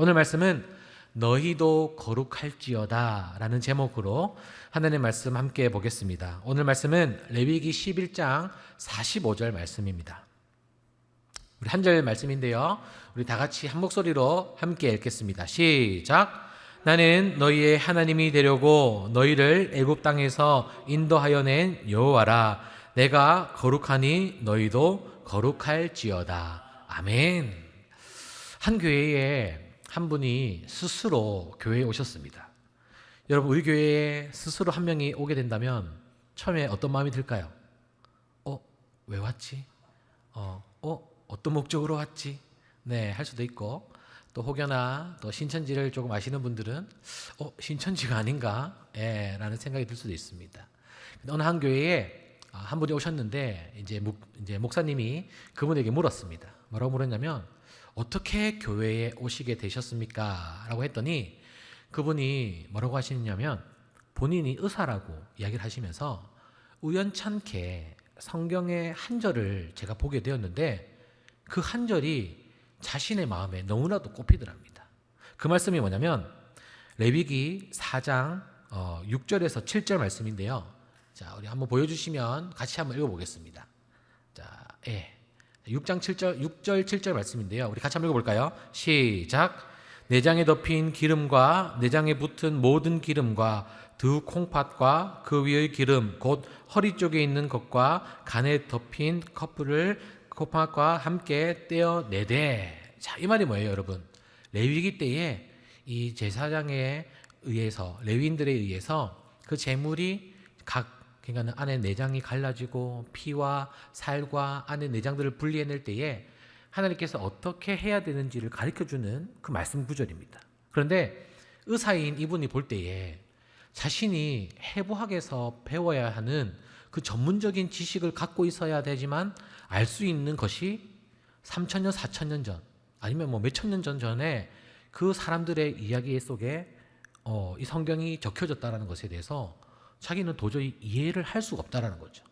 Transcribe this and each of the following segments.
오늘 말씀은 너희도 거룩할지어다 라는 제목으로 하나님의 말씀 함께 보겠습니다. 오늘 말씀은 레위기 11장 45절 말씀입니다. 우리 한 절 말씀인데요, 우리 다 같이 한 목소리로 함께 읽겠습니다. 시작. 나는 너희의 하나님이 되려고 너희를 애굽 땅에서 인도하여 낸 여호와라. 내가 거룩하니 너희도 거룩할지어다. 아멘. 한 교회에 한 분이 스스로 교회에 오셨습니다. 여러분, 우리 교회에 스스로 한 명이 오게 된다면 처음에 어떤 마음이 들까요? 왜 왔지? 어떤 목적으로 왔지? 네, 할 수도 있고, 또 혹여나 또 신천지를 조금 아시는 분들은 신천지가 아닌가? 라는 생각이 들 수도 있습니다. 어느 한 교회에 한 분이 오셨는데 이제 목사님이 그분에게 물었습니다. 뭐라고 물었냐면, 어떻게 교회에 오시게 되셨습니까? 라고 했더니 그분이 뭐라고 하시냐면, 본인이 의사라고 이야기를 하시면서 우연찮게 성경의 한 절을 제가 보게 되었는데 그 한 절이 자신의 마음에 너무나도 꼽히더랍니다. 그 말씀이 뭐냐면 레위기 4장 6절에서 7절 말씀인데요. 자, 우리 한번 보여주시면 같이 한번 읽어보겠습니다. 자, 6장 7절, 6절 7절 말씀인데요. 우리 같이 한번 읽어볼까요? 시작. 내장에 덮인 기름과 내장에 붙은 모든 기름과 두 콩팥과 그 위의 기름 곧 허리 쪽에 있는 것과 간에 덮인 커플을 콩팥과 함께 떼어내되. 자, 이 말이 뭐예요, 여러분? 레위기 때에 이 제사장에 의해서, 레위인들에 의해서 그 제물이 그러니까 안에 내장이 갈라지고 피와 살과 안에 내장들을 분리해낼 때에 하나님께서 어떻게 해야 되는지를 가르쳐주는 그 말씀 구절입니다. 그런데 의사인 이분이 볼 때에 자신이 해부학에서 배워야 하는 그 전문적인 지식을 갖고 있어야 되지만 알 수 있는 것이 3,000년, 4,000년 전 아니면 몇천 년 전에 그 사람들의 이야기 속에 이 성경이 적혀졌다는 것에 대해서 자기는 도저히 이해를 할 수가 없다는 거죠.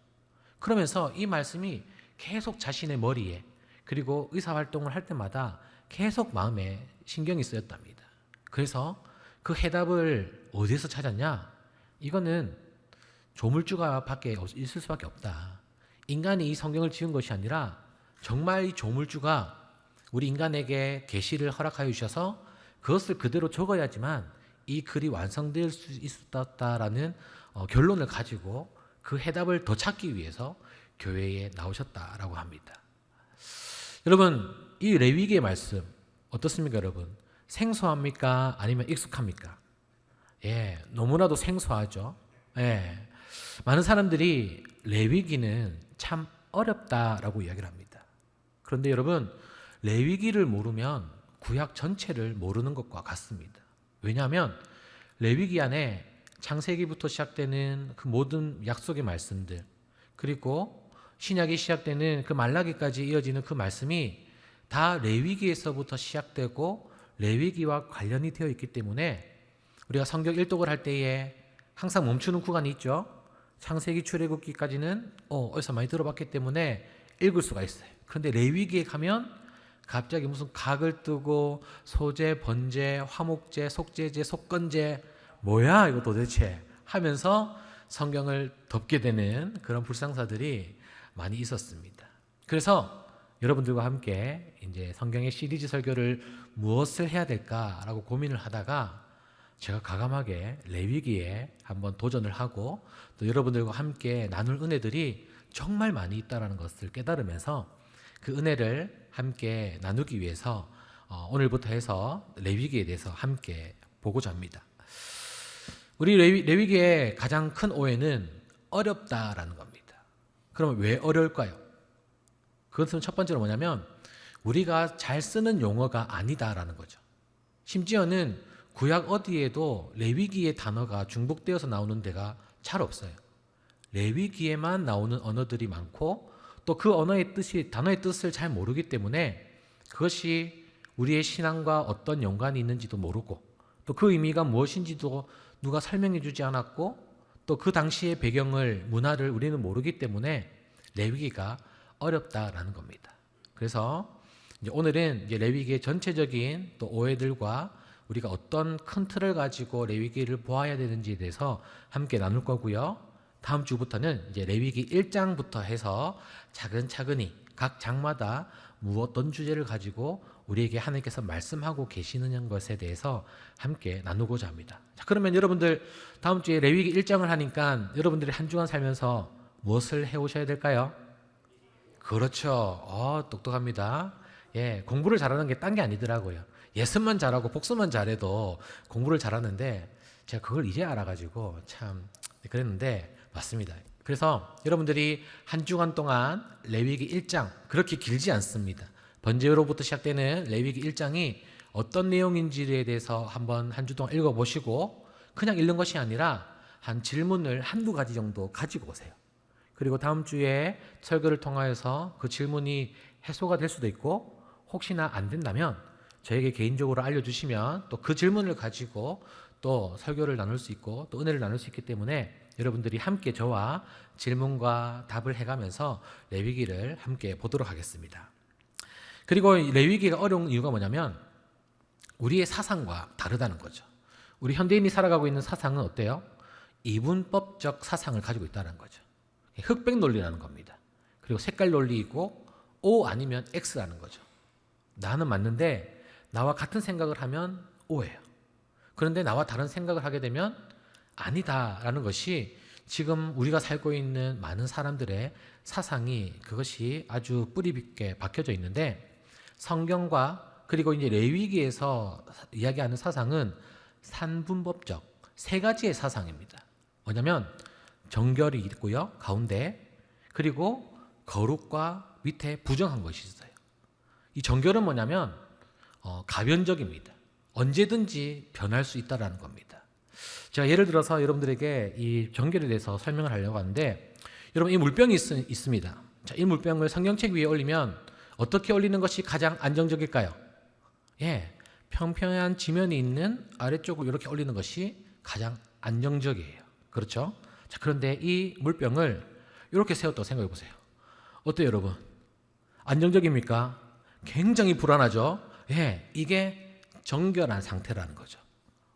그러면서 이 말씀이 계속 자신의 머리에, 그리고 의사활동을 할 때마다 계속 마음에 신경이 쓰였답니다. 그래서 그 해답을 어디서 찾았냐? 이거는 조물주가 밖에 있을 수밖에 없다. 인간이 이 성경을 지은 것이 아니라 정말 이 조물주가 우리 인간에게 계시를 허락하여 주셔서 그것을 그대로 적어야지만 이 글이 완성될 수 있었다라는 결론을 가지고 그 해답을 더 찾기 위해서 교회에 나오셨다라고 합니다. 여러분, 이 레위기의 말씀 어떻습니까, 여러분? 생소합니까? 아니면 익숙합니까? 너무나도 생소하죠. 많은 사람들이 레위기는 참 어렵다라고 이야기를 합니다. 그런데 여러분, 레위기를 모르면 구약 전체를 모르는 것과 같습니다. 왜냐하면 레위기 안에 창세기부터 시작되는 그 모든 약속의 말씀들, 그리고 신약이 시작되는 그 말라기까지 이어지는 그 말씀이 다 레위기에서부터 시작되고 레위기와 관련이 되어 있기 때문에 우리가 성경 일독을 할 때에 항상 멈추는 구간이 있죠. 창세기 출애굽기까지는 어디서 많이 들어봤기 때문에 읽을 수가 있어요. 그런데 레위기에 가면 갑자기 무슨 각을 뜨고 소제, 번제, 화목제, 속제제, 속건제, 뭐야 이거 도대체 하면서 성경을 덮게 되는 그런 불상사들이 많이 있었습니다. 그래서 여러분들과 함께 이제 성경의 시리즈 설교를 무엇을 해야 될까라고 고민을 하다가 제가 과감하게 레위기에 한번 도전을 하고 또 여러분들과 함께 나눌 은혜들이 정말 많이 있다는 것을 깨달으면서 그 은혜를 함께 나누기 위해서 오늘부터 해서 레위기에 대해서 함께 보고자 합니다. 우리 레위기의 가장 큰 오해는 어렵다라는 겁니다. 그러면 왜 어려울까요? 그것은 첫 번째로 뭐냐면 우리가 잘 쓰는 용어가 아니다라는 거죠. 심지어는 구약 어디에도 레위기의 단어가 중복되어서 나오는 데가 잘 없어요. 레위기에만 나오는 언어들이 많고 또 그 언어의 뜻이, 단어의 뜻을 잘 모르기 때문에 그것이 우리의 신앙과 어떤 연관이 있는지도 모르고 또 그 의미가 무엇인지도 누가 설명해 주지 않았고 또 그 당시의 배경을, 문화를 우리는 모르기 때문에 레위기가 어렵다라는 겁니다. 그래서 이제 오늘은 이제 레위기의 전체적인 또 오해들과 우리가 어떤 큰 틀을 가지고 레위기를 보아야 되는지에 대해서 함께 나눌 거고요. 다음 주부터는 이제 레위기 1장부터 해서 차근차근히 각 장마다 어떤 주제를 가지고 우리에게 하나님께서 말씀하고 계시는 것에 대해서 함께 나누고자 합니다. 자, 그러면 여러분들 다음 주에 레위기 1장을 하니까 여러분들이 한 주간 살면서 무엇을 해오셔야 될까요? 그렇죠. 똑똑합니다. 예, 공부를 잘하는 게 딴 게 아니더라고요. 예습만 잘하고 복습만 잘해도 공부를 잘하는데 제가 그걸 이제 알아가지고 참 그랬는데 맞습니다. 그래서 여러분들이 한 주간 동안 레위기 1장 그렇게 길지 않습니다. 번제로부터 시작되는 레위기 1장이 어떤 내용인지에 대해서 한번 한 주 동안 읽어보시고 그냥 읽는 것이 아니라 한 질문을 한두 가지 정도 가지고 오세요. 그리고 다음 주에 설교를 통하여서 그 질문이 해소가 될 수도 있고 혹시나 안 된다면 저에게 개인적으로 알려주시면 또 그 질문을 가지고 또 설교를 나눌 수 있고 또 은혜를 나눌 수 있기 때문에 여러분들이 함께 저와 질문과 답을 해가면서 레위기를 함께 보도록 하겠습니다. 그리고 레위기가 어려운 이유가 뭐냐면 우리의 사상과 다르다는 거죠. 우리 현대인이 살아가고 있는 사상은 어때요? 이분법적 사상을 가지고 있다는 거죠. 흑백 논리라는 겁니다. 그리고 색깔 논리 있고 O 아니면 X라는 거죠. 나는 맞는데 나와 같은 생각을 하면 O예요. 그런데 나와 다른 생각을 하게 되면 아니다라는 것이 지금 우리가 살고 있는 많은 사람들의 사상이 그것이 아주 뿌리 깊게 박혀져 있는데 성경과 그리고 이제 레위기에서 이야기하는 사상은 산분법적 세 가지의 사상입니다. 뭐냐면 정결이 있고요. 가운데 그리고 거룩과 밑에 부정한 것이 있어요. 이 정결은 뭐냐면 가변적입니다. 언제든지 변할 수 있다라는 겁니다. 제가 예를 들어서 여러분들에게 이 정결에 대해서 설명을 하려고 하는데 여러분 이 물병이 있습니다. 자, 이 물병을 성경책 위에 올리면 어떻게 올리는 것이 가장 안정적일까요? 예, 평평한 지면이 있는 아래쪽을 이렇게 올리는 것이 가장 안정적이에요. 그렇죠? 자, 그런데 이 물병을 이렇게 세웠다고 생각해 보세요. 어때요, 여러분? 안정적입니까? 굉장히 불안하죠? 예, 이게 정결한 상태라는 거죠.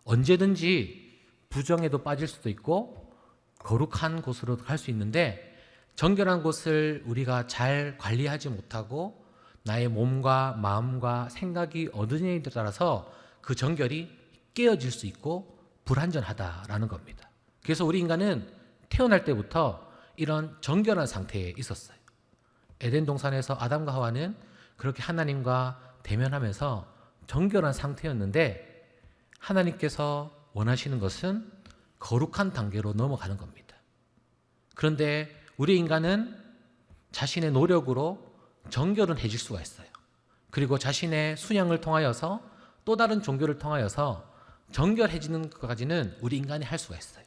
언제든지 부정에도 빠질 수도 있고 거룩한 곳으로 갈 수 있는데 정결한 곳을 우리가 잘 관리하지 못하고 나의 몸과 마음과 생각이 어느냐에 따라서 그 정결이 깨어질 수 있고 불완전하다라는 겁니다. 그래서 우리 인간은 태어날 때부터 이런 정결한 상태에 있었어요. 에덴 동산에서 아담과 하와는 그렇게 하나님과 대면하면서 정결한 상태였는데 하나님께서 원하시는 것은 거룩한 단계로 넘어가는 겁니다. 그런데 우리 인간은 자신의 노력으로 정결은 해질 수가 있어요. 그리고 자신의 수양을 통하여서 또 다른 종교를 통하여서 정결해지는 것까지는 우리 인간이 할 수가 있어요.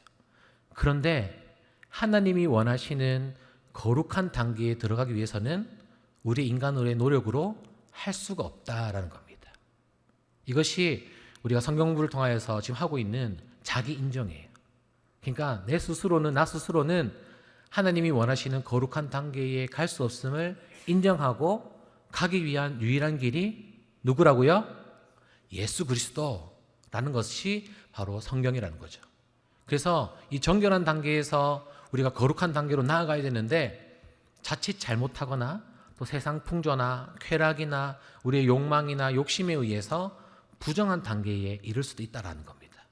그런데 하나님이 원하시는 거룩한 단계에 들어가기 위해서는 우리 인간의 노력으로 할 수가 없다라는 겁니다. 이것이 우리가 성경 공부를 통하여서 지금 하고 있는 자기 인정이에요. 그러니까 나 스스로는 하나님이 원하시는 거룩한 단계에 갈 수 없음을 인정하고 가기 위한 유일한 길이 누구라고요? 예수 그리스도라는 것이 바로 성경이라는 거죠. 그래서 이 정결한 단계에서 우리가 거룩한 단계로 나아가야 되는데 자칫 잘못하거나 또 세상 풍조나 쾌락이나 우리의 욕망이나 욕심에 의해서 부정한 단계에 이를 수도 있다는 겁니다.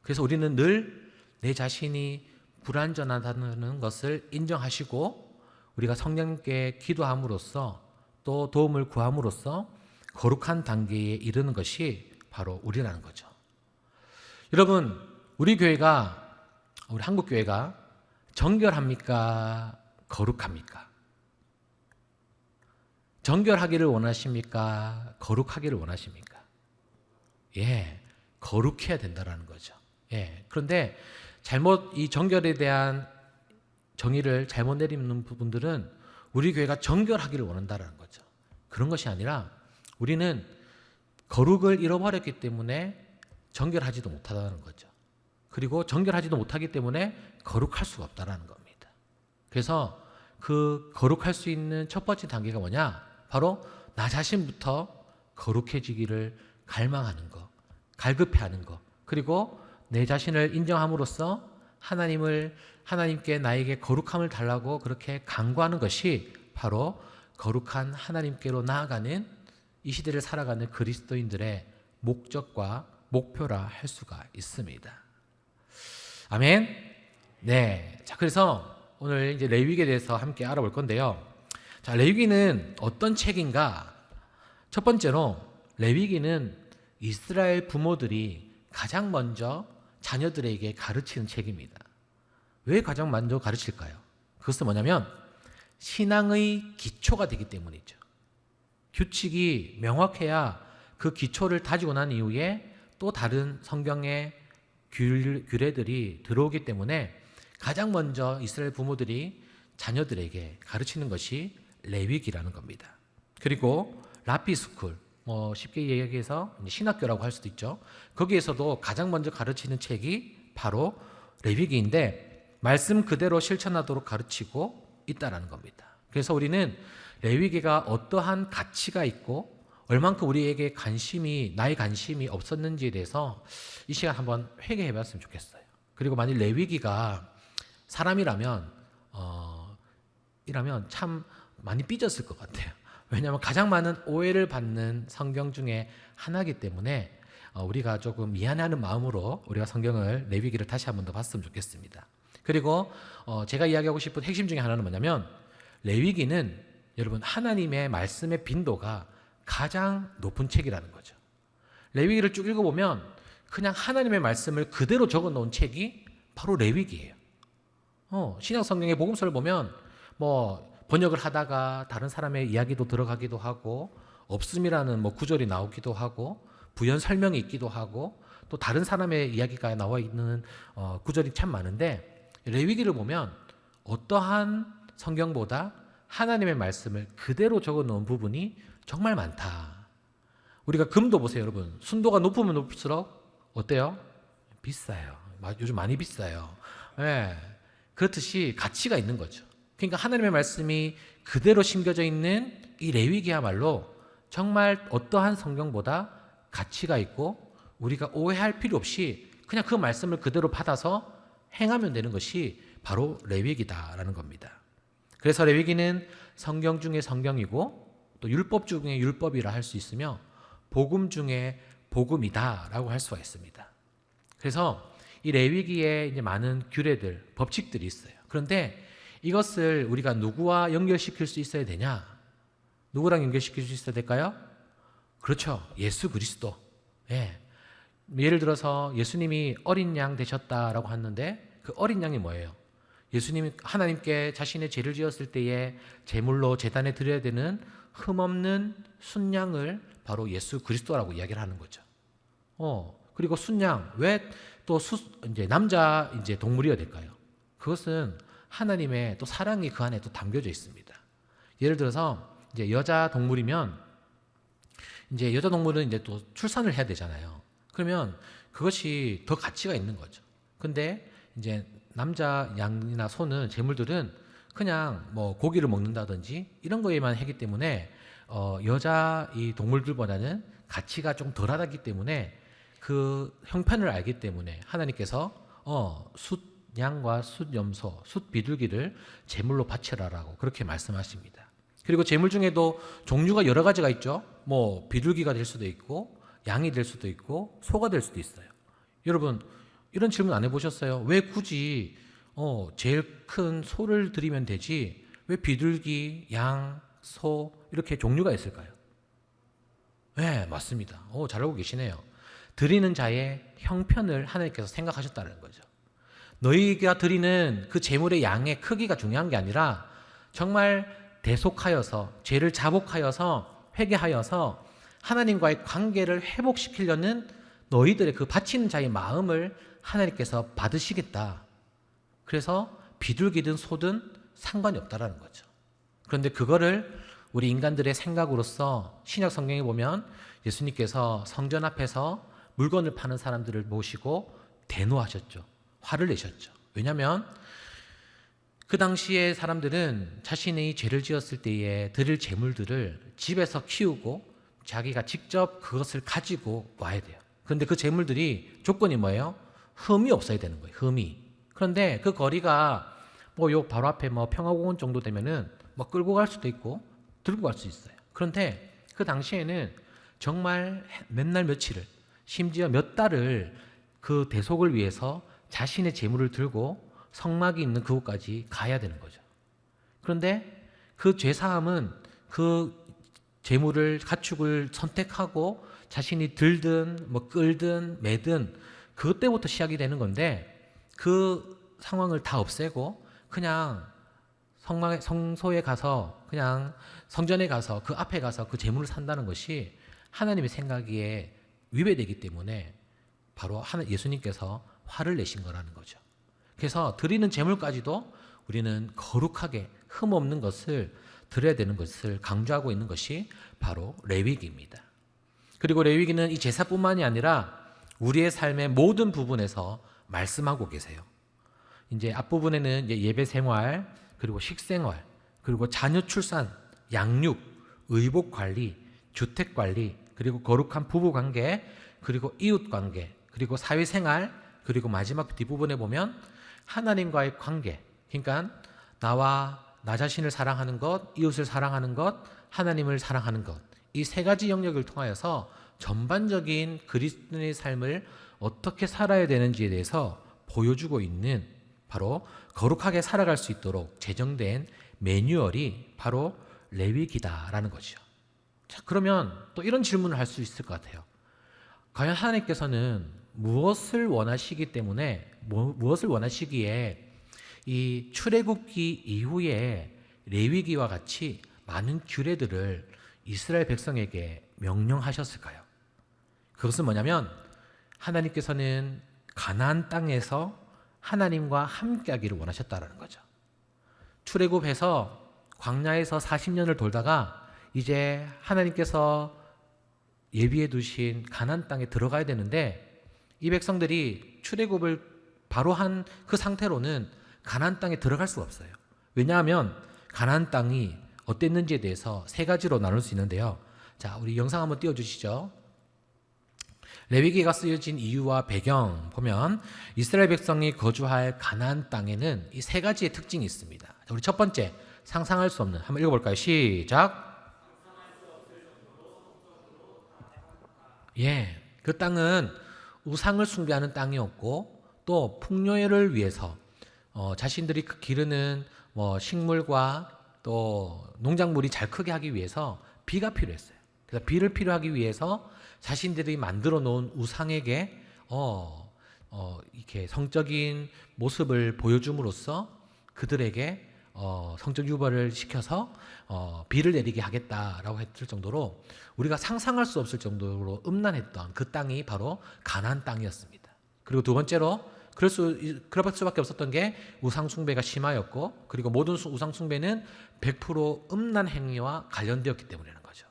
그래서 우리는 늘 내 자신이 불완전하다는 것을 인정하시고 우리가 성령께 기도함으로써 또 도움을 구함으로써 거룩한 단계에 이르는 것이 바로 우리라는 거죠. 여러분, 우리 한국 교회가 정결합니까? 거룩합니까? 정결하기를 원하십니까? 거룩하기를 원하십니까? 예, 거룩해야 된다라는 거죠. 예, 그런데 이 정결에 대한 정의를 잘못 내리는 부분들은 우리 교회가 정결하기를 원한다라는 거죠. 그런 것이 아니라 우리는 거룩을 잃어버렸기 때문에 정결하지도 못하다는 거죠. 그리고 정결하지도 못하기 때문에 거룩할 수가 없다라는 겁니다. 그래서 그 거룩할 수 있는 첫 번째 단계가 뭐냐? 바로 나 자신부터 거룩해지기를 갈망하는 것, 갈급해하는 것, 그리고 내 자신을 인정함으로써 하나님께 나에게 거룩함을 달라고 그렇게 간구하는 것이 바로 거룩한 하나님께로 나아가는 이 시대를 살아가는 그리스도인들의 목적과 목표라 할 수가 있습니다. 아멘. 네. 자, 그래서 오늘 이제 레위기에 대해서 함께 알아볼 건데요. 자, 레위기는 어떤 책인가? 첫 번째로 레위기는 이스라엘 부모들이 가장 먼저 자녀들에게 가르치는 책입니다. 왜 가장 먼저 가르칠까요? 그것은 뭐냐면 신앙의 기초가 되기 때문이죠. 규칙이 명확해야 그 기초를 다지고 난 이후에 또 다른 성경의 규례들이 들어오기 때문에 가장 먼저 이스라엘 부모들이 자녀들에게 가르치는 것이 레위기라는 겁니다. 그리고 라피스쿨, 쉽게 이야기해서 신학교라고 할 수도 있죠. 거기에서도 가장 먼저 가르치는 책이 바로 레위기인데 말씀 그대로 실천하도록 가르치고 있다라는 겁니다. 그래서 우리는 레위기가 어떠한 가치가 있고 얼만큼 우리에게 나의 관심이 없었는지에 대해서 이 시간 한번 회개해 봤으면 좋겠어요. 그리고 만일 레위기가 사람이라면 참 많이 삐졌을 것 같아요. 왜냐하면 가장 많은 오해를 받는 성경 중에 하나이기 때문에 우리가 조금 미안해하는 마음으로 우리가 성경을 레위기를 다시 한번 더 봤으면 좋겠습니다. 그리고 제가 이야기하고 싶은 핵심 중에 하나는 뭐냐면 레위기는 여러분 하나님의 말씀의 빈도가 가장 높은 책이라는 거죠. 레위기를 쭉 읽어보면 그냥 하나님의 말씀을 그대로 적어놓은 책이 바로 레위기예요. 신약 성경의 복음서를 보면 번역을 하다가 다른 사람의 이야기도 들어가기도 하고 없음이라는 구절이 나오기도 하고 부연 설명이 있기도 하고 또 다른 사람의 이야기가 나와 있는 구절이 참 많은데 레위기를 보면 어떠한 성경보다 하나님의 말씀을 그대로 적어놓은 부분이 정말 많다. 우리가 금도 보세요, 여러분. 순도가 높으면 높을수록 어때요? 비싸요. 요즘 많이 비싸요. 네. 그렇듯이 가치가 있는 거죠. 그러니까 하나님의 말씀이 그대로 심겨져 있는 이 레위기야말로 정말 어떠한 성경보다 가치가 있고 우리가 오해할 필요 없이 그냥 그 말씀을 그대로 받아서 행하면 되는 것이 바로 레위기다라는 겁니다. 그래서 레위기는 성경 중에 성경이고 또 율법 중에 율법이라 할 수 있으며 복음 중에 복음이다라고 할 수가 있습니다. 그래서 이 레위기에 이제 많은 규례들, 법칙들이 있어요. 그런데 이것을 우리가 누구와 연결시킬 수 있어야 되냐? 누구랑 연결시킬 수 있어야 될까요? 그렇죠. 예수 그리스도. 예. 예를 들어서 예수님이 어린 양 되셨다라고 하는데 그 어린 양이 뭐예요? 예수님이 하나님께 자신의 죄를 지었을 때에 제물로 제단에 드려야 되는 흠없는 순양을 바로 예수 그리스도라고 이야기를 하는 거죠. 그리고 순양, 왜 또 이제 남자 동물이어야 될까요? 그것은 하나님의 또 사랑이 그 안에 또 담겨져 있습니다. 예를 들어서 이제 여자 동물이면 이제 여자 동물은 이제 또 출산을 해야 되잖아요. 그러면 그것이 더 가치가 있는 거죠. 근데 이제 남자 양이나 소는 재물들은 그냥 고기를 먹는다든지 이런 거에만 하기 때문에 여자 이 동물들보다는 가치가 좀 덜하기 때문에 그 형편을 알기 때문에 하나님께서 숫양과 숫염소, 숫비둘기를 제물로 바치라라고 그렇게 말씀하십니다. 그리고 제물 중에도 종류가 여러 가지가 있죠. 비둘기가 될 수도 있고 양이 될 수도 있고 소가 될 수도 있어요. 여러분 이런 질문 안 해보셨어요? 왜 굳이 제일 큰 소를 드리면 되지 왜 비둘기, 양, 소 이렇게 종류가 있을까요? 네, 맞습니다. 잘 알고 계시네요. 드리는 자의 형편을 하나님께서 생각하셨다는 거죠. 너희가 드리는 그 제물의 양의 크기가 중요한 게 아니라 정말 대속하여서 죄를 자복하여서 회개하여서 하나님과의 관계를 회복시키려는 너희들의 그 바치는 자의 마음을 하나님께서 받으시겠다. 그래서 비둘기든 소든 상관이 없다라는 거죠. 그런데 그거를 우리 인간들의 생각으로서 신약 성경에 보면 예수님께서 성전 앞에서 물건을 파는 사람들을 모시고 대노하셨죠. 화를 내셨죠. 왜냐하면 그 당시에 사람들은 자신이 죄를 지었을 때에 드릴 제물들을 집에서 키우고 자기가 직접 그것을 가지고 와야 돼요. 그런데 그 제물들이 조건이 뭐예요? 흠이 없어야 되는 거예요. 흠이. 그런데 그 거리가 뭐 요 바로 앞에 뭐 평화공원 정도 되면은 뭐 끌고 갈 수도 있고 들고 갈 수 있어요. 그런데 그 당시에는 정말 몇 날 며칠을, 심지어 몇 달을 그 대속을 위해서 자신의 제물을 들고 성막이 있는 그곳까지 가야 되는 거죠. 그런데 그 죄사함은 그 제물을 가축을 선택하고 자신이 들든 뭐 끌든 매든 그때부터 시작이 되는 건데, 그 상황을 다 없애고 그냥 성소에 가서, 그냥 성전에 가서 그 앞에 가서 그 제물을 산다는 것이 하나님의 생각에 위배되기 때문에 바로 예수님께서 화를 내신 거라는 거죠. 그래서 드리는 제물까지도 우리는 거룩하게 흠 없는 것을 드려야 되는 것을 강조하고 있는 것이 바로 레위기입니다. 그리고 레위기는 이 제사뿐만이 아니라 우리의 삶의 모든 부분에서 말씀하고 계세요. 이제 앞부분에는 예배 생활, 그리고 식생활, 그리고 자녀 출산, 양육, 의복 관리, 주택 관리, 그리고 거룩한 부부 관계, 그리고 이웃 관계, 그리고 사회 생활, 그리고 마지막 뒷부분에 보면 하나님과의 관계, 그러니까 나 자신을 사랑하는 것, 이웃을 사랑하는 것, 하나님을 사랑하는 것, 이 세 가지 영역을 통하여서 전반적인 그리스도인의 삶을 어떻게 살아야 되는지에 대해서 보여주고 있는, 바로 거룩하게 살아갈 수 있도록 제정된 매뉴얼이 바로 레위기다라는 거죠. 자, 그러면 또 이런 질문을 할 수 있을 것 같아요. 과연 하나님께서는 무엇을 원하시기에 이 출애굽기 이후에 레위기와 같이 많은 규례들을 이스라엘 백성에게 명령하셨을까요? 그것은 뭐냐면, 하나님께서는 가나안 땅에서 하나님과 함께하기를 원하셨다라는 거죠. 출애굽해서 광야에서 40년을 돌다가 이제 하나님께서 예비해 두신 가나안 땅에 들어가야 되는데, 이 백성들이 출애굽을 바로 한 그 상태로는 가나안 땅에 들어갈 수가 없어요. 왜냐하면 가나안 땅이 어땠는지에 대해서 세 가지로 나눌 수 있는데요. 자, 우리 영상 한번 띄워주시죠. 레위기가 쓰여진 이유와 배경 보면 이스라엘 백성이 거주할 가나안 땅에는 이 세 가지의 특징이 있습니다. 자, 우리 첫 번째, 상상할 수 없는, 한번 읽어볼까요? 시작. 그 땅은 우상을 숭배하는 땅이었고, 또 풍요를 위해서 자신들이 기르는 식물과 또 농작물이 잘 크게 하기 위해서 비가 필요했어요. 그래서 비를 필요하기 위해서 자신들이 만들어 놓은 우상에게 이렇게 성적인 모습을 보여줌으로써 그들에게 성적 유발을 시켜서 비를 내리게 하겠다라고 했을 정도로, 우리가 상상할 수 없을 정도로 음란했던 그 땅이 바로 가나안 땅이었습니다. 그리고 두 번째로 그럴 수밖에 없었던 게 우상 숭배가 심하였고, 그리고 모든 우상 숭배는 100% 음란 행위와 관련되었기 때문이라는 거죠.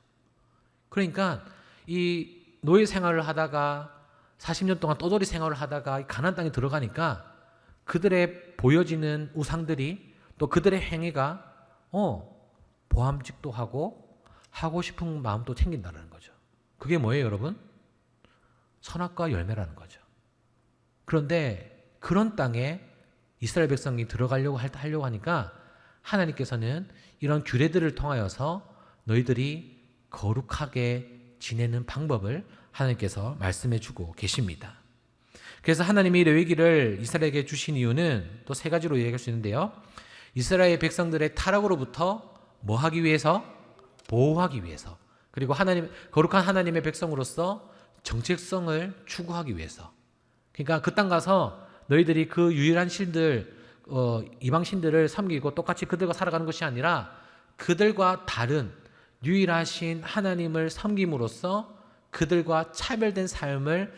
그러니까 이 노예 생활을 하다가 40년 동안 떠돌이 생활을 하다가 가나안 땅에 들어가니까 그들의 보여지는 우상들이, 또 그들의 행위가 보암직도 하고 싶은 마음도 챙긴다는 거죠. 그게 뭐예요, 여러분? 선악과 열매라는 거죠. 그런데 그런 땅에 이스라엘 백성이 들어가려고 하려고 하니까 하나님께서는 이런 규례들을 통하여서 너희들이 거룩하게 지내는 방법을 하나님께서 말씀해 주고 계십니다. 그래서 하나님이 레위기를 이스라엘에게 주신 이유는 또 세 가지로 이야기할 수 있는데요. 이스라엘 백성들의 타락으로부터 뭐 하기 위해서? 보호하기 위해서. 그리고 거룩한 하나님의 백성으로서 정체성을 추구하기 위해서. 그러니까 그 땅 가서 너희들이 그 유일한 신들, 이방 신들을 섬기고 똑같이 그들과 살아가는 것이 아니라 그들과 다른 유일하신 하나님을 섬김으로써 그들과 차별된 삶을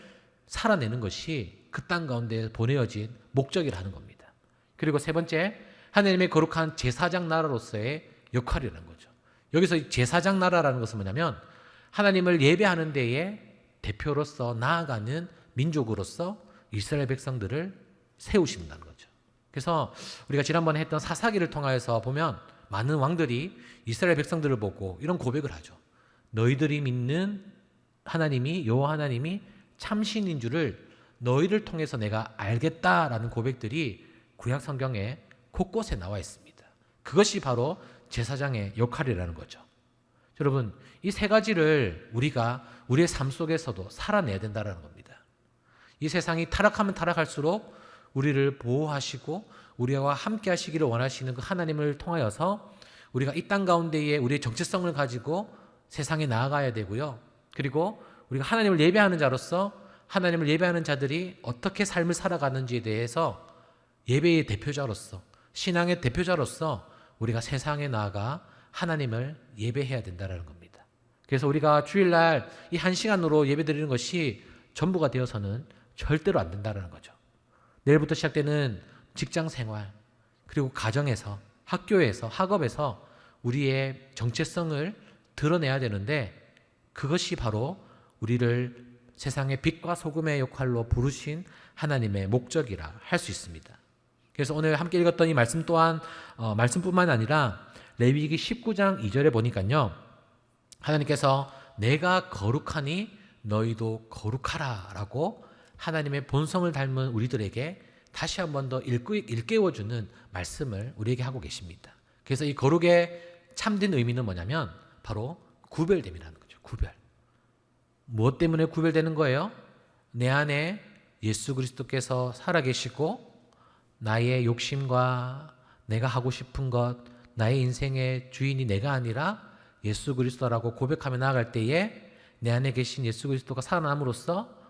살아내는 것이 그 땅 가운데 보내어진 목적이라는 겁니다. 그리고 세 번째, 하나님의 거룩한 제사장 나라로서의 역할이라는 거죠. 여기서 제사장 나라라는 것은 뭐냐면, 하나님을 예배하는 데에 대표로서 나아가는 민족으로서 이스라엘 백성들을 세우신다는 거죠. 그래서 우리가 지난번에 했던 사사기를 통하여서 보면 많은 왕들이 이스라엘 백성들을 보고 이런 고백을 하죠. 너희들이 믿는 하나님이 여호와 하나님이 참신인 줄을 너희를 통해서 내가 알겠다라는 고백들이 구약 성경에 곳곳에 나와 있습니다. 그것이 바로 제사장의 역할이라는 거죠. 여러분, 이 세 가지를 우리가 우리의 삶 속에서도 살아내야 된다는 겁니다. 이 세상이 타락하면 타락할수록 우리를 보호하시고 우리와 함께 하시기를 원하시는 그 하나님을 통하여서 우리가 이 땅 가운데에 우리의 정체성을 가지고 세상에 나아가야 되고요. 그리고 우리가 하나님을 예배하는 자로서 하나님을 예배하는 자들이 어떻게 삶을 살아가는지에 대해서 예배의 대표자로서 신앙의 대표자로서 우리가 세상에 나아가 하나님을 예배해야 된다는 겁니다. 그래서 우리가 주일날 이 1시간으로 예배드리는 것이 전부가 되어서는 절대로 안 된다는 거죠. 내일부터 시작되는 직장 생활, 그리고 가정에서, 학교에서, 학업에서 우리의 정체성을 드러내야 되는데 그것이 바로 우리를 세상의 빛과 소금의 역할로 부르신 하나님의 목적이라 할 수 있습니다. 그래서 오늘 함께 읽었던 이 말씀 또한 말씀뿐만 아니라 레위기 19장 2절에 보니까요. 하나님께서 내가 거룩하니 너희도 거룩하라 라고 하나님의 본성을 닮은 우리들에게 다시 한 번 더 일깨워주는 말씀을 우리에게 하고 계십니다. 그래서 이 거룩의 참된 의미는 뭐냐면 바로 구별됨이라는 거죠. 구별. 무엇 때문에 구별되는 거예요? 내 안에 예수 그리스도께서 살아계시고 나의 욕심과 내가 하고 싶은 것, 나의 인생의 주인이 내가 아니라 예수 그리스도라고 고백하며 나아갈 때에 내 안에 계신 예수 그리스도가 살아남으로써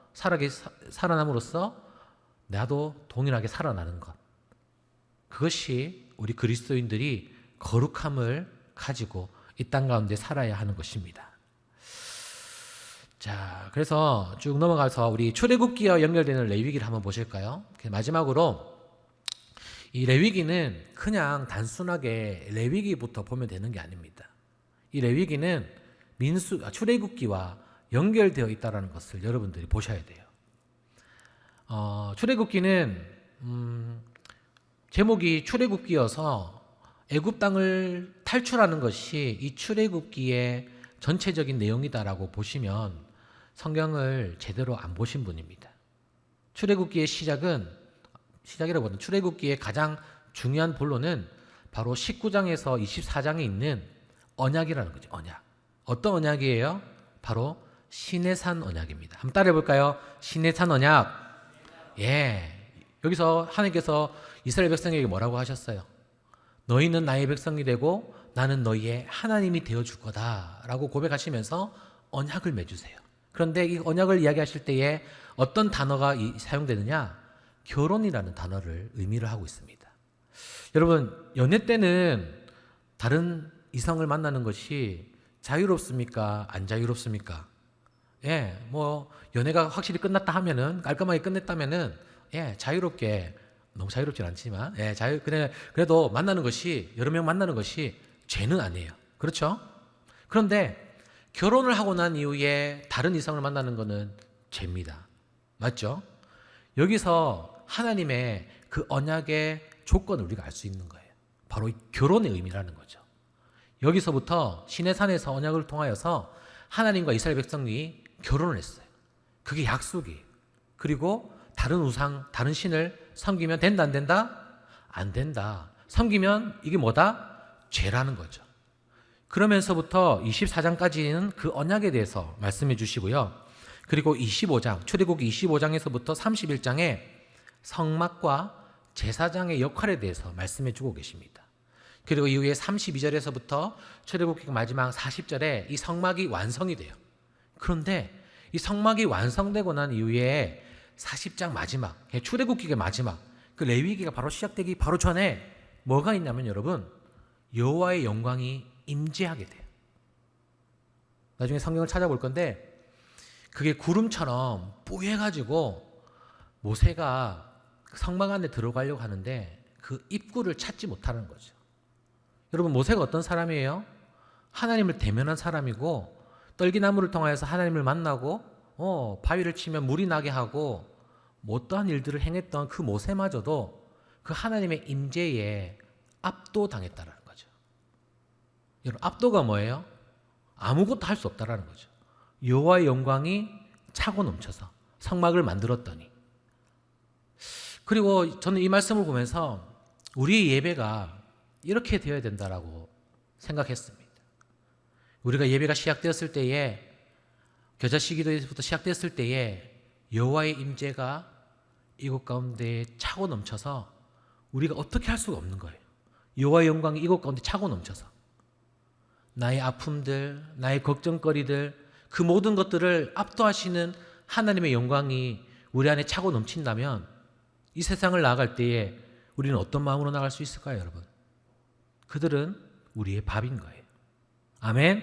나도 동일하게 살아나는 것. 그것이 우리 그리스도인들이 거룩함을 가지고 이 땅 가운데 살아야 하는 것입니다. 자, 그래서 쭉 넘어가서 우리 출애굽기와 연결되는 레위기를 한번 보실까요? 마지막으로 이 레위기는 그냥 단순하게 레위기부터 보면 되는 게 아닙니다. 이 레위기는 출애굽기와 연결되어 있다는 것을 여러분들이 보셔야 돼요. 출애굽기는 제목이 출애굽기여서 애굽 땅을 탈출하는 것이 이 출애굽기의 전체적인 내용이다라고 보시면 성경을 제대로 안 보신 분입니다. 출애굽기의 시작이라고 출애굽기의 가장 중요한 본론은 바로 19장에서 24장에 있는 언약이라는 거죠. 언약. 어떤 언약이에요? 바로 시내산 언약입니다. 한번 따라해 볼까요? 시내산 언약. 예. 여기서 하나님께서 이스라엘 백성에게 뭐라고 하셨어요? 너희는 나의 백성이 되고 나는 너희의 하나님이 되어줄 거다라고 고백하시면서 언약을 맺으세요. 그런데 이 언약을 이야기하실 때에 어떤 단어가 사용되느냐? 결혼이라는 단어를 의미를 하고 있습니다. 여러분, 연애 때는 다른 이성을 만나는 것이 자유롭습니까? 안 자유롭습니까? 예, 연애가 확실히 끝났다 하면은, 깔끔하게 끝냈다면은, 예, 자유롭게, 너무 자유롭진 않지만, 예, 그래도 만나는 것이, 여러 명 만나는 것이 죄는 아니에요. 그렇죠? 그런데 결혼을 하고 난 이후에 다른 이성을 만나는 것은 죄입니다. 맞죠? 여기서 하나님의 그 언약의 조건을 우리가 알 수 있는 거예요. 바로 이 결혼의 의미라는 거죠. 여기서부터 시내산에서 언약을 통하여서 하나님과 이스라엘 백성이 결혼을 했어요. 그게 약속이에요. 그리고 다른 우상, 다른 신을 섬기면 된다, 안 된다? 안 된다. 섬기면 이게 뭐다? 죄라는 거죠. 그러면서부터 24장까지는 그 언약에 대해서 말씀해 주시고요. 그리고 25장, 출애굽기 25장에서부터 31장에 성막과 제사장의 역할에 대해서 말씀해 주고 계십니다. 그리고 이후에 32절에서부터 출애굽기 마지막 40절에 이 성막이 완성이 돼요. 그런데 이 성막이 완성되고 난 이후에 40장 마지막, 출애굽기의 마지막, 그 레위기가 바로 시작되기 바로 전에 뭐가 있냐면 여러분, 여호와의 영광이 임재하게 돼요. 나중에 성경을 찾아볼 건데 그게 구름처럼 뽀해가지고 모세가 성막 안에 들어가려고 하는데 그 입구를 찾지 못하는 거죠. 여러분, 모세가 어떤 사람이에요? 하나님을 대면한 사람이고 떨기나무를 통하여서 하나님을 만나고 바위를 치면 물이 나게 하고 어떠한 일들을 행했던 그 모세마저도 그 하나님의 임재에 압도당했다라는 거죠. 여러분, 압도가 뭐예요? 아무것도 할 수 없다라는 거죠. 여호와의 영광이 차고 넘쳐서 성막을 만들었더니. 그리고 저는 이 말씀을 보면서 우리의 예배가 이렇게 되어야 된다라고 생각했습니다. 우리가 예배가 시작되었을 때에, 겨자씨 기도에서부터 시작됐을 때에 여호와의 임재가 이곳 가운데 차고 넘쳐서 우리가 어떻게 할 수가 없는 거예요. 여호와의 영광이 이곳 가운데 차고 넘쳐서 나의 아픔들, 나의 걱정거리들, 그 모든 것들을 압도하시는 하나님의 영광이 우리 안에 차고 넘친다면 이 세상을 나아갈 때에 우리는 어떤 마음으로 나갈 수 있을까요, 여러분? 그들은 우리의 밥인 거예요. 아멘.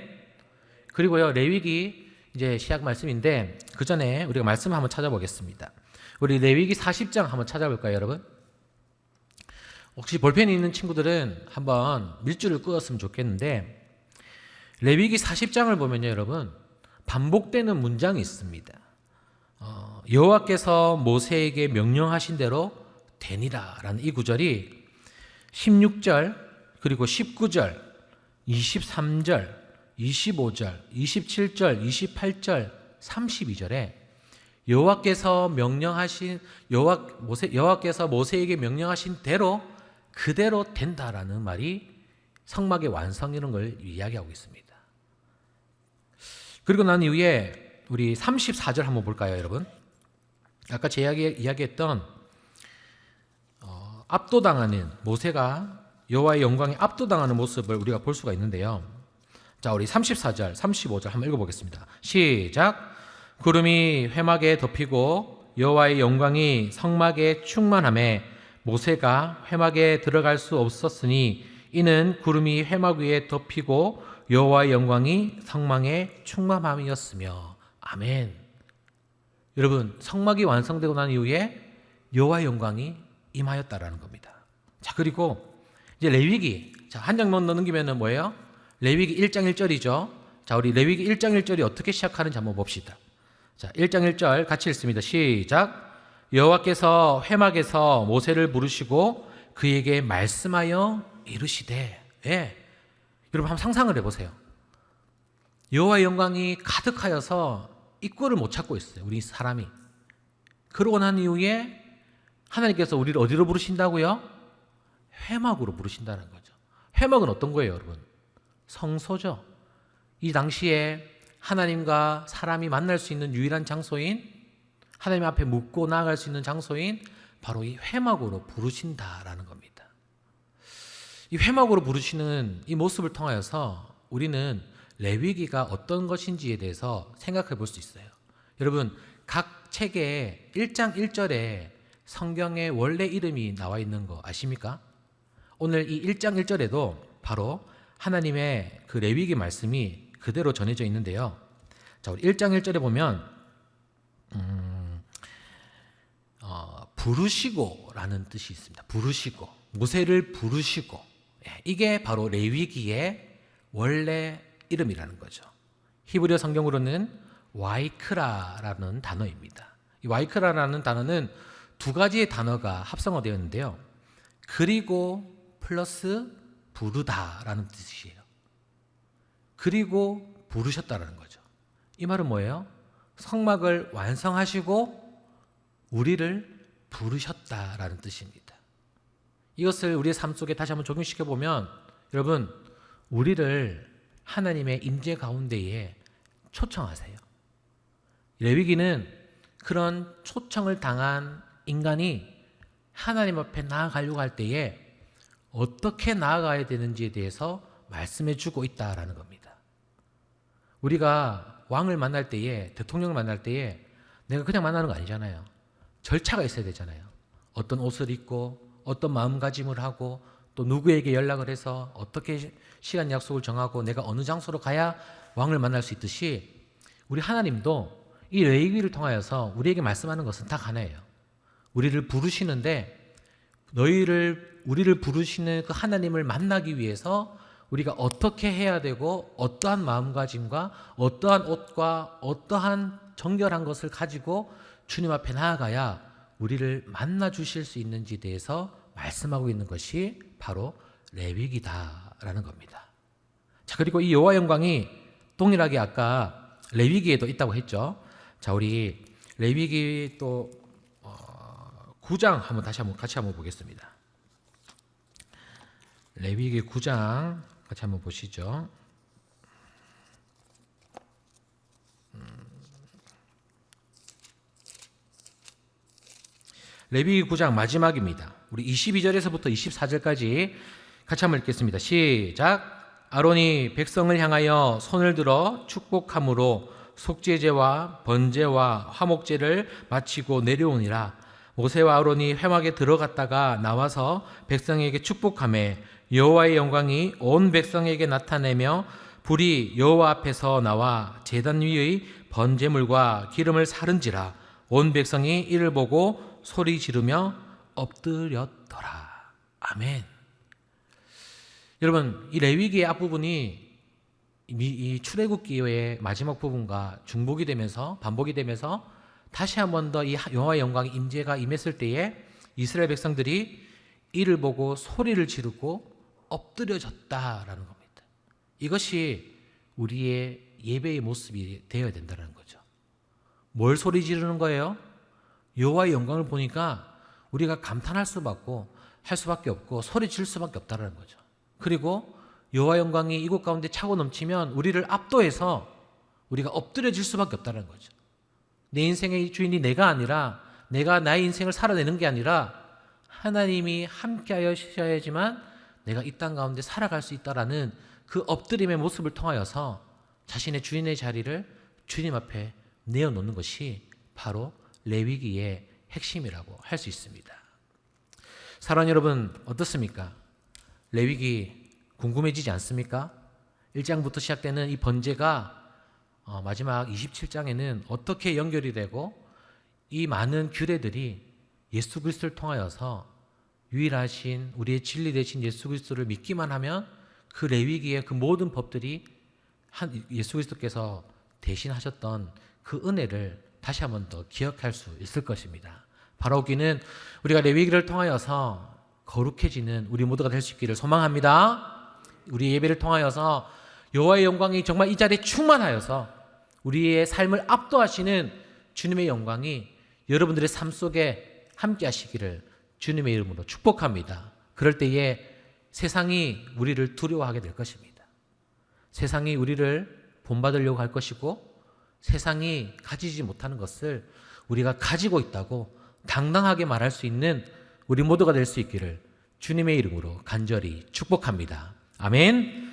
그리고요, 레위기 이제 시작 말씀인데 그 전에 우리가 말씀 한번 찾아보겠습니다. 우리 레위기 40장 한번 찾아볼까요, 여러분? 혹시 볼펜이 있는 친구들은 한번 밀줄을 끄었으면 좋겠는데, 레위기 40장을 보면요, 여러분, 반복되는 문장이 있습니다. 여호와께서 모세에게 명령하신 대로 되니라 라는 이 구절이 16절, 그리고 19절, 23절, 25절, 27절, 28절, 32절에 여호와께서 모세에게 명령하신 대로 그대로 된다라는 말이 성막의 완성 이런 걸 이야기하고 있습니다. 그리고 난 이후에 우리 34절 한번 볼까요, 여러분? 아까 제 이야기했던 압도당하는, 모세가 여호와의 영광에 압도당하는 모습을 우리가 볼 수가 있는데요. 자, 우리 34절, 35절 한번 읽어보겠습니다. 시작. 구름이 회막에 덮이고 여호와의 영광이 성막에 충만하매 모세가 회막에 들어갈 수 없었으니 이는 구름이 회막 위에 덮이고 여호와의 영광이 성막에 충만함이었으며. 아멘. 여러분, 성막이 완성되고 난 이후에 여호와의 영광이 임하였다라는 겁니다. 자, 그리고 이제 레위기, 자, 한 장만 넘기면은 뭐예요? 레위기 1장 1절이죠. 자, 우리 레위기 1장 1절이 어떻게 시작하는지 한번 봅시다. 자, 1장 1절 같이 읽습니다. 시작. 여호와께서 회막에서 모세를 부르시고 그에게 말씀하여 이르시되. 예. 여러분 한번 상상을 해보세요. 여호와의 영광이 가득하여서 입구를 못 찾고 있어요, 우리 사람이. 그러고 난 이후에 하나님께서 우리를 어디로 부르신다고요? 회막으로 부르신다는 거죠. 회막은 어떤 거예요, 여러분? 성소죠. 이 당시에 하나님과 사람이 만날 수 있는 유일한 장소인, 하나님 앞에 묻고 나아갈 수 있는 장소인 바로 이 회막으로 부르신다라는 겁니다. 이 회막으로 부르시는 이 모습을 통하여서 우리는 레위기가 어떤 것인지에 대해서 생각해 볼 수 있어요. 여러분, 각 책에 1장 1절에 성경의 원래 이름이 나와 있는 거 아십니까? 오늘 이 1장 1절에도 바로 하나님의 그 레위기 말씀이 그대로 전해져 있는데요. 자, 우리 1장 1절에 보면 부르시고라는 뜻이 있습니다. 부르시고, 모세를 부르시고, 이게 바로 레위기의 원래 이름이라는 거죠. 히브리어 성경으로는 와이크라라는 단어입니다. 이 와이크라라는 단어는 두 가지의 단어가 합성어되어 있는데요. 그리고 플러스 부르다라는 뜻이에요. 그리고 부르셨다라는 거죠. 이 말은 뭐예요? 성막을 완성하시고 우리를 부르셨다라는 뜻입니다. 이것을 우리의 삶 속에 다시 한번 적용시켜 보면, 여러분, 우리를 하나님의 임재 가운데에 초청하세요. 레위기는 그런 초청을 당한 인간이 하나님 앞에 나아가려고 할 때에 어떻게 나아가야 되는지에 대해서 말씀해 주고 있다라는 겁니다. 우리가 왕을 만날 때에, 대통령을 만날 때에 내가 그냥 만나는 거 아니잖아요. 절차가 있어야 되잖아요. 어떤 옷을 입고 어떤 마음가짐을 하고 또 누구에게 연락을 해서 어떻게 시간 약속을 정하고 내가 어느 장소로 가야 왕을 만날 수 있듯이 우리 하나님도 이 레위기를 통하여서 우리에게 말씀하는 것은 다 하나예요. 우리를 부르시는데 우리를 부르시는 그 하나님을 만나기 위해서 우리가 어떻게 해야 되고 어떠한 마음가짐과 어떠한 옷과 어떠한 정결한 것을 가지고 주님 앞에 나아가야 우리를 만나 주실 수 있는지에 대해서 말씀하고 있는 것이 바로 레위기다라는 겁니다. 자, 그리고 이 여호와 영광이 동일하게 아까 레위기에도 있다고 했죠. 자, 우리 레위기 또 9장 같이 한번 보겠습니다. 레위기 9장 같이 한번 보시죠. 레위기 9장 마지막입니다. 우리 22절에서부터 24절까지 같이 한번 읽겠습니다. 시작. 아론이 백성을 향하여 손을 들어 축복함으로 속죄제와 번제와 화목제를 마치고 내려오니라. 모세와 아론이 회막에 들어갔다가 나와서 백성에게 축복하매 여호와의 영광이 온 백성에게 나타내며 불이 여호와 앞에서 나와 제단 위의 번제물과 기름을 사른지라. 온 백성이 이를 보고 소리 지르며 엎드렸더라. 아멘. 여러분, 이 레위기의 앞부분이 이 출애굽기의 마지막 부분과 중복이 되면서 반복이 되면서 다시 한 번 더 이 여호와의 영광의 임재가 임했을 때에 이스라엘 백성들이 이를 보고 소리를 지르고 엎드려졌다라는 겁니다. 이것이 우리의 예배의 모습이 되어야 된다는 거죠. 뭘 소리 지르는 거예요? 여호와의 영광을 보니까 우리가 감탄할 수밖에 없고 소리 질 수밖에 없다는 거죠. 그리고 여호와 영광이 이곳 가운데 차고 넘치면 우리를 압도해서 우리가 엎드려질 수밖에 없다는 거죠. 내 인생의 주인이 내가 아니라 내가 나의 인생을 살아내는 게 아니라 하나님이 함께 하셔야지만 내가 이 땅 가운데 살아갈 수 있다라는 그 엎드림의 모습을 통하여서 자신의 주인의 자리를 주님 앞에 내어놓는 것이 바로 레위기의 핵심이라고 할 수 있습니다. 사랑하는 여러분, 어떻습니까? 레위기 궁금해지지 않습니까? 1장부터 시작되는 이 번제가 마지막 27장에는 어떻게 연결이 되고 이 많은 규례들이 예수 그리스도를 통하여서 유일하신 우리의 진리 되신 예수 그리스도를 믿기만 하면 그 레위기의 그 모든 법들이 예수 그리스도께서 대신하셨던 그 은혜를 다시 한번 더 기억할 수 있을 것입니다. 바라오기는 우리가 레위기를 통하여서 거룩해지는 우리 모두가 될 수 있기를 소망합니다. 우리 예배를 통하여서 여호와의 영광이 정말 이 자리에 충만하여서 우리의 삶을 압도하시는 주님의 영광이 여러분들의 삶 속에 함께 하시기를 주님의 이름으로 축복합니다. 그럴 때에 세상이 우리를 두려워하게 될 것입니다. 세상이 우리를 본받으려고 할 것이고 세상이 가지지 못하는 것을 우리가 가지고 있다고 당당하게 말할 수 있는 우리 모두가 될 수 있기를 주님의 이름으로 간절히 축복합니다. 아멘.